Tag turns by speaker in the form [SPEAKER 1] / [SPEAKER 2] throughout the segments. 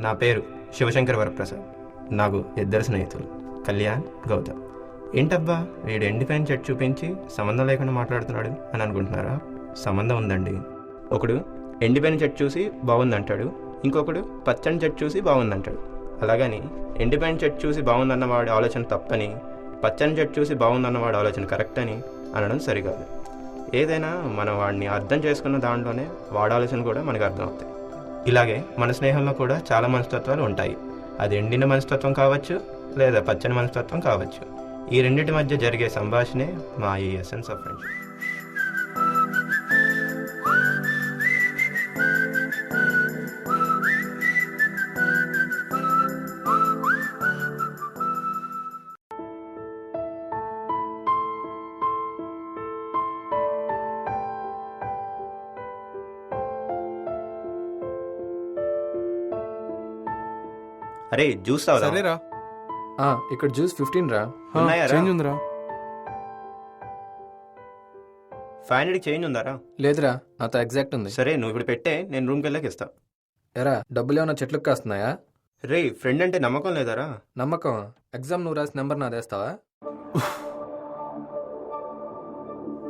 [SPEAKER 1] నా పేరు శివశంకర్ వరప్రసాద్. నాకు ఇద్దరు స్నేహితులు, కళ్యాణ్, గౌతమ్. ఏంటబ్బా వీడు ఎండిపోయిన చెట్టు చూపించి సంబంధం లేకుండా మాట్లాడుతున్నాడు అని అనుకుంటున్నారా? సంబంధం ఉందండి. ఒకడు ఎండిపోయిన చెట్టు చూసి బాగుందంటాడు, ఇంకొకడు పచ్చని చెట్టు చూసి బాగుందంటాడు. అలాగని ఎండిపోయిన చెట్టు చూసి బాగుందన్నవాడి ఆలోచన తప్పని, పచ్చని చెట్టు చూసి బాగుందన్నవాడి ఆలోచన కరెక్ట్ అని అనడం సరికాదు. ఏదైనా మనం వాడిని అర్థం చేసుకున్న దాంట్లోనే వాడి ఆలోచన కూడా మనకు అర్థం అవుతాయి. ఇలాగే మన స్నేహంలో కూడా చాలా మనస్తత్వాలు ఉంటాయి. అది ఎండిన మనస్తత్వం కావచ్చు, లేదా పచ్చని మనస్తత్వం కావచ్చు. ఈ రెండింటి మధ్య జరిగే సంభాషణే మా ఈ ఎసెన్స్ ఆఫ్ ఫ్రెండ్షిప్. అరే జ్యూస్ తాగుదాం.
[SPEAKER 2] సరేరా.
[SPEAKER 3] ఇక్కడ జ్యూస్ 15 రా.
[SPEAKER 1] ఉన్నాయారా?
[SPEAKER 2] చేంజ్ ఉందిరా.
[SPEAKER 1] 500 చేంజ్ ఉందారా?
[SPEAKER 3] లేదురా, నాతో ఎగ్జాక్ట్ ఉంది.
[SPEAKER 1] సరే నువ్వు ఇప్పుడు పెట్టే, నేను రూమ్కి వెళ్ళాక ఇస్తా.
[SPEAKER 3] ఎరా డబ్బులు ఏమన్నా చెట్లకు కాస్తున్నాయా?
[SPEAKER 1] రే ఫ్రెండ్ అంటే నమ్మకం లేదారా?
[SPEAKER 3] నమ్మకం. ఎగ్జామ్ నువ్వు రాసి నెంబర్ నాదేస్తావా?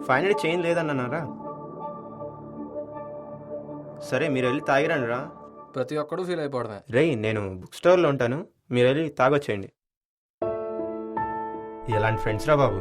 [SPEAKER 1] 500 చేంజ్ లేదన్నారా? సరే మీరు వెళ్ళి తాగిరండి రా.
[SPEAKER 3] ప్రతి ఒక్కడూ ఫీల్ అయిపోవడమే.
[SPEAKER 1] రే నేను బుక్ స్టోర్లో ఉంటాను, మీరు వెళ్ళి తాగొచ్చేయండి. ఎలాంటి ఫ్రెండ్స్ రా బాబు.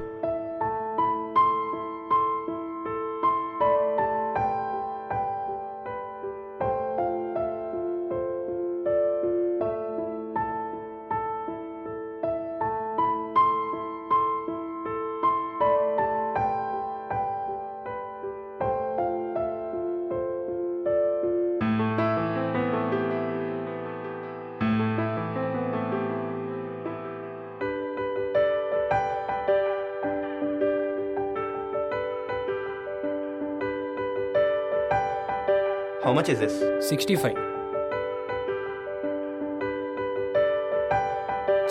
[SPEAKER 1] How much is this?
[SPEAKER 4] 65.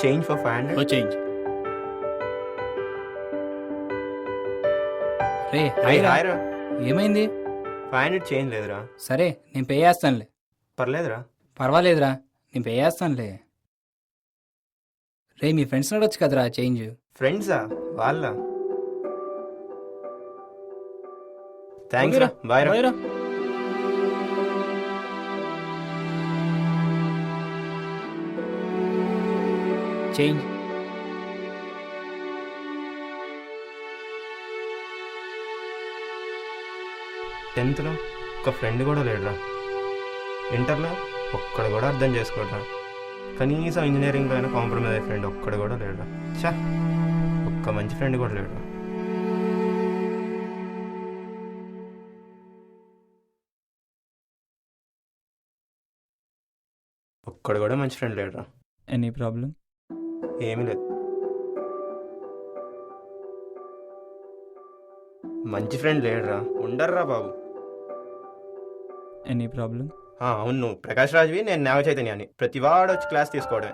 [SPEAKER 1] Change for 500?
[SPEAKER 4] No change. Ray
[SPEAKER 1] hi
[SPEAKER 4] hi
[SPEAKER 1] రా.
[SPEAKER 4] ఏమైంది?
[SPEAKER 1] 500 చేంజ్ లేదురా.
[SPEAKER 4] సరే నేను పే చేస్తానులే.
[SPEAKER 1] పర్లేదురా.
[SPEAKER 4] పర్వాలేదురా, నేను పే చేస్తానులే. రే మీ ఫ్రెండ్స్ అడగచ్చు కదరా చేంజ్.
[SPEAKER 1] ఫ్రెండ్సా? వాళ్ళ? థ్యాంక్స్ రా. బాయ్ రా.
[SPEAKER 4] బాయ్ రా. చేంజ్.
[SPEAKER 1] టెన్త్లో ఒక ఫ్రెండ్ కూడా లేడురా. ఇంటర్లో ఒక్కడు కూడా అర్థం చేసుకోడరా. కనీసం ఇంజనీరింగ్లో అయినా కాంప్రమైజ్ అయ్యే ఫ్రెండ్ ఒక్కడు కూడా లేడురా. చా, ఒక్క మంచి ఫ్రెండ్ కూడా లేడురా. ఒక్కడు కూడా మంచి ఫ్రెండ్ లేడురా.
[SPEAKER 4] Any problem?
[SPEAKER 1] ఏమీ లేదు. మంచి ఫ్రెండ్ లేడురా. ఉండర్రా బాబు.
[SPEAKER 4] Any problem?
[SPEAKER 1] అవును, నువ్వు ప్రకాష్ రాజ్వి, నేను నాగ చైతన్యాన్ని. ప్రతి వాడు వచ్చి క్లాస్ తీసుకోవడమే.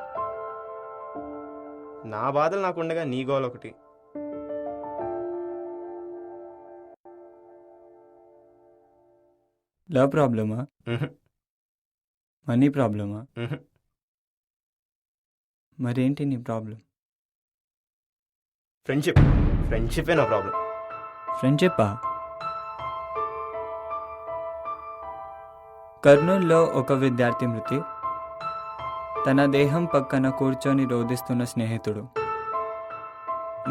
[SPEAKER 1] నా బాధలు నాకు ఉండగా నీ గోల్ ఒకటి.
[SPEAKER 4] లవ్ ప్రాబ్లమా? మనీ ప్రాబ్లమా? మరేంటి నీ ప్రాబ్లం?
[SPEAKER 1] ఫ్రెండ్షిపే నా ప్రాబ్లం.
[SPEAKER 4] ఫ్రెండ్షిప్పా? కర్నూలులో ఒక విద్యార్థి మృతి. తన దేహం పక్కన కూర్చొని రోధిస్తున్న స్నేహితుడు.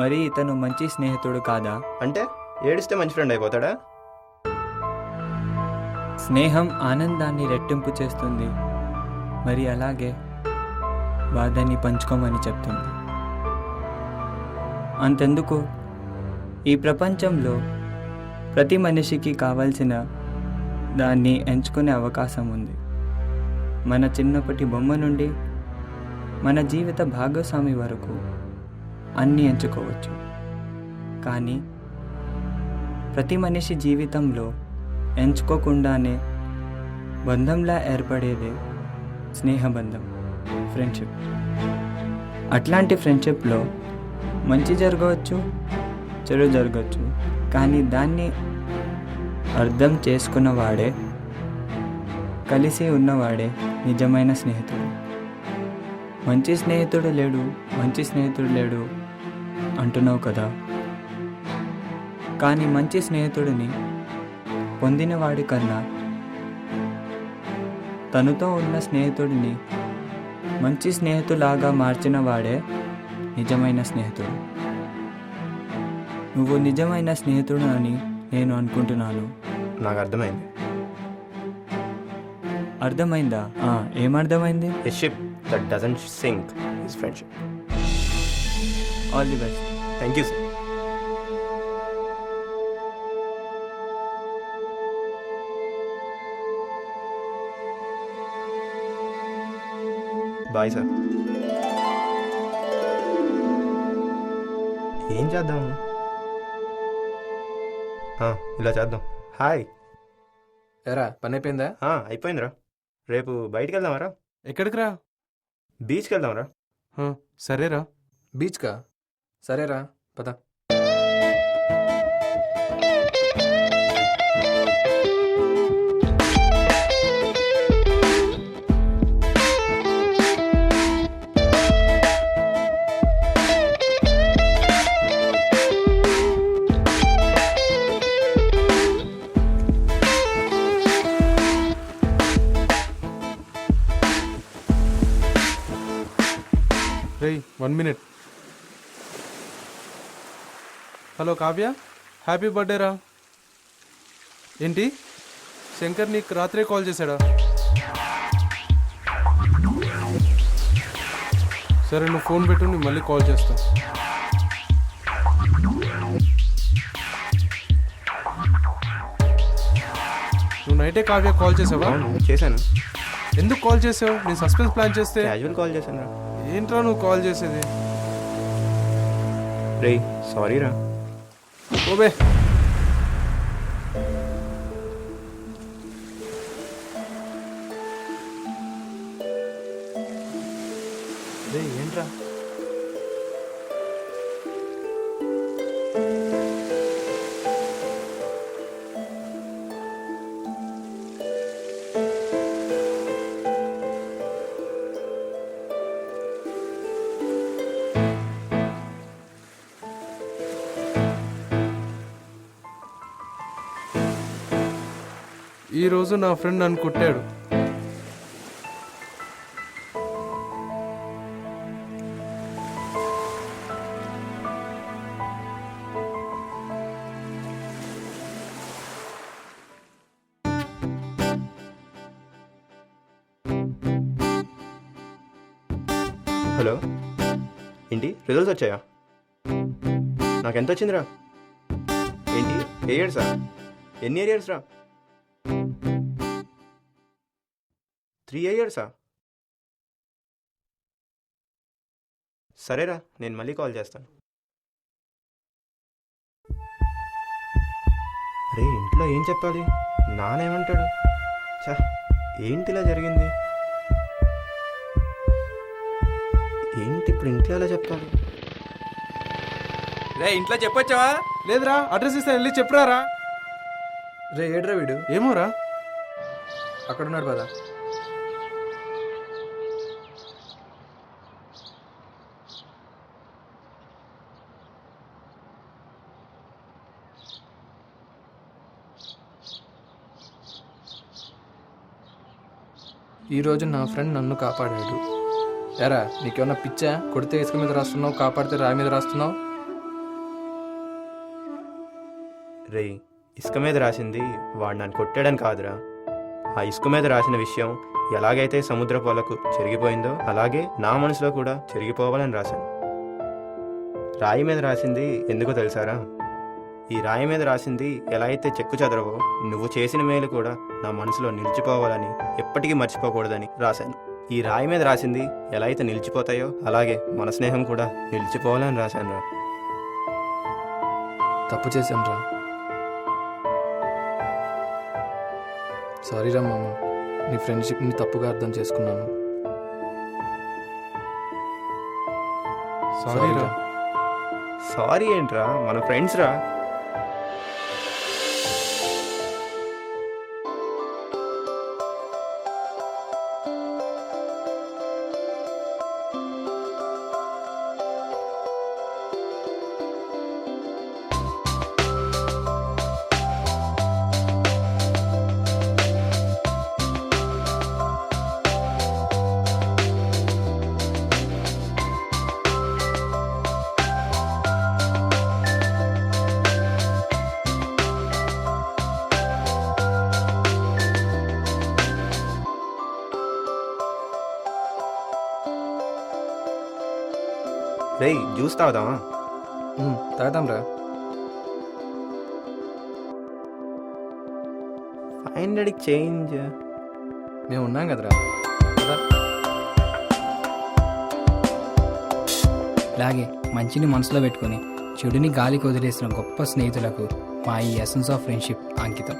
[SPEAKER 4] మరి ఇతను మంచి స్నేహితుడు కాదా?
[SPEAKER 1] అంటే ఏడిస్తే మంచి ఫ్రెండ్ అయిపోతాడా?
[SPEAKER 4] స్నేహం ఆనందాన్ని రెట్టింపు చేస్తుంది, మరి అలాగే బాధని పంచుకోమని చెప్తుంది. అంతెందుకు, ఈ ప్రపంచంలో ప్రతి మనిషికి కావలసిన దాన్ని ఎంచుకునే అవకాశం ఉంది. మన చిన్నప్పటి బొమ్మ నుండి మన జీవిత భాగస్వామి వరకు అన్నీ ఎంచుకోవచ్చు. కానీ ప్రతి మనిషి జీవితంలో ఎంచుకోకుండానే బంధంలా ఏర్పడేదే స్నేహబంధం, ఫ్రెండ్షిప్. అట్లాంటి ఫ్రెండ్షిప్లో మంచి జరగవచ్చు, చెడు జరగవచ్చు. కానీ దాన్ని అర్థం చేసుకున్నవాడే, కలిసి ఉన్నవాడే నిజమైన స్నేహితుడు. మంచి స్నేహితుడు లేడు, మంచి స్నేహితుడు లేడు అంటున్నావు కదా. కానీ మంచి స్నేహితుడిని పొందిన వాడి కన్నా తనతో ఉన్న స్నేహితుడిని మంచి స్నేహితులాగా మార్చిన వాడే నిజమైన స్నేహితుడు. నువ్వు నిజమైన స్నేహితుడు అని నేను అనుకుంటున్నాను.
[SPEAKER 1] నాకు అర్థమైంది.
[SPEAKER 4] అర్థమైందా? ఏమర్థమైంది?
[SPEAKER 1] A ship that doesn't sink is friendship.
[SPEAKER 4] All the best.
[SPEAKER 1] Thank you, sir. Bye sir. ఏం చేద్దాం? ఇలా చేద్దాం. హాయ్.
[SPEAKER 3] ఎరా పని అయిపోయిందా?
[SPEAKER 1] అయిపోయిందిరా. రేపు బయటికి వెళ్దామరా?
[SPEAKER 2] ఎక్కడికి రా?
[SPEAKER 1] బీచ్కి వెళ్దాంరా.
[SPEAKER 2] సరేరా.
[SPEAKER 3] బీచ్కా? సరేరా పద.
[SPEAKER 2] రేయ్ 1 minute. Hello Kavya, happy birthday రా. ఏంటి శంకర్ నీకు రాత్రే కాల్ చేశాడా? సరే నువ్వు ఫోన్ పెట్టు, నేను మళ్ళీ కాల్ చేస్తా. నువ్వు నైటే కావ్య కాల్ చేసావా?
[SPEAKER 1] చేశాను.
[SPEAKER 2] ఎందుకు కాల్ చేసావు? నేను సస్పెన్స్ ప్లాన్ చేస్తే.
[SPEAKER 1] క్యాజువల్ కాల్ చేశాను రా.
[SPEAKER 2] ఏంట్రా నువ్వు కాల్ చేసేది?
[SPEAKER 1] రే సారీ రా.
[SPEAKER 2] ఓబే
[SPEAKER 1] రే ఏంట్రా?
[SPEAKER 2] ఈరోజు నా ఫ్రెండ్ నన్ను కొట్టాడు.
[SPEAKER 1] హలో, ఏంటి రిజల్ట్స్ వచ్చాయా? నాకెంత వచ్చిందిరా? ఏంటి ఏ ఇయర్సా? ఎన్ని ఇయర్స్ రా? 3 ఇయర్సా? సరేరా, నేను మళ్ళీ కాల్ చేస్తాను. అరే ఇంట్లో ఏం చెప్పాలి? నానేమంటాడు? చా, ఏంటిలా జరిగింది? ఏంటి ఇప్పుడు ఇంట్లో ఎలా చెప్పాలి?
[SPEAKER 3] రే ఇంట్లో చెప్పొచ్చావా?
[SPEAKER 2] లేదురా, అడ్రస్ ఇస్తే వెళ్ళి చెప్పురారా.
[SPEAKER 3] రే ఏడ్రా వీడు?
[SPEAKER 2] ఏమోరా.
[SPEAKER 3] అక్కడ ఉన్నాడు పద. ఈరోజు నా ఫ్రెండ్ నన్ను కాపాడాడు. ఎరా నీకేమన్నా పిచ్చా? కొడితే ఇసుక మీద రాస్తున్నావు, కాపాడితే రాయి మీద రాస్తున్నావు.
[SPEAKER 1] రే ఇసుక మీద రాసింది వాడు నన్ను కొట్టాడని కాదురా. ఆ ఇసుక మీద రాసిన విషయం ఎలాగైతే సముద్రపు అలకు చెరిగిపోయిందో అలాగే నా మనసులో కూడా చెరిగిపోవాలని రాశాను. రాయి మీద రాసింది ఎందుకో తెలుసారా? ఈ రాయి మీద రాసింది ఎలా అయితే చెక్కు చెదరవో నువ్వు చేసిన మేలు కూడా నా మనసులో నిలిచిపోవాలని, ఎప్పటికీ మర్చిపోకూడదని రాశాను. ఈ రాయి మీద రాసింది ఎలా అయితే నిలిచిపోతాయో అలాగే మన స్నేహం కూడా నిలిచిపోవాలని రాశాను రా.
[SPEAKER 3] తప్పు చేశాను రా. సారీ రా మామ, నీ ఫ్రెండ్షిప్ని తప్పుగా అర్థం చేసుకున్నాను.
[SPEAKER 2] సారీ రా.
[SPEAKER 1] సారీ ఏంట్రా, మన ఫ్రెండ్స్ రా. రేయ్ జ్యూస్ తాగుదామా?
[SPEAKER 3] తాగుదాం రా.
[SPEAKER 1] 500కి చేంజ్.
[SPEAKER 3] మేము ఉన్నాం కదరా. కదా.
[SPEAKER 5] అలాగే మంచిని మనసులో పెట్టుకొని చెడుని గాలికి వదిలేసిన గొప్ప స్నేహితులకు మా ఈ ఎసెన్స్ ఆఫ్ ఫ్రెండ్షిప్ అంకితం.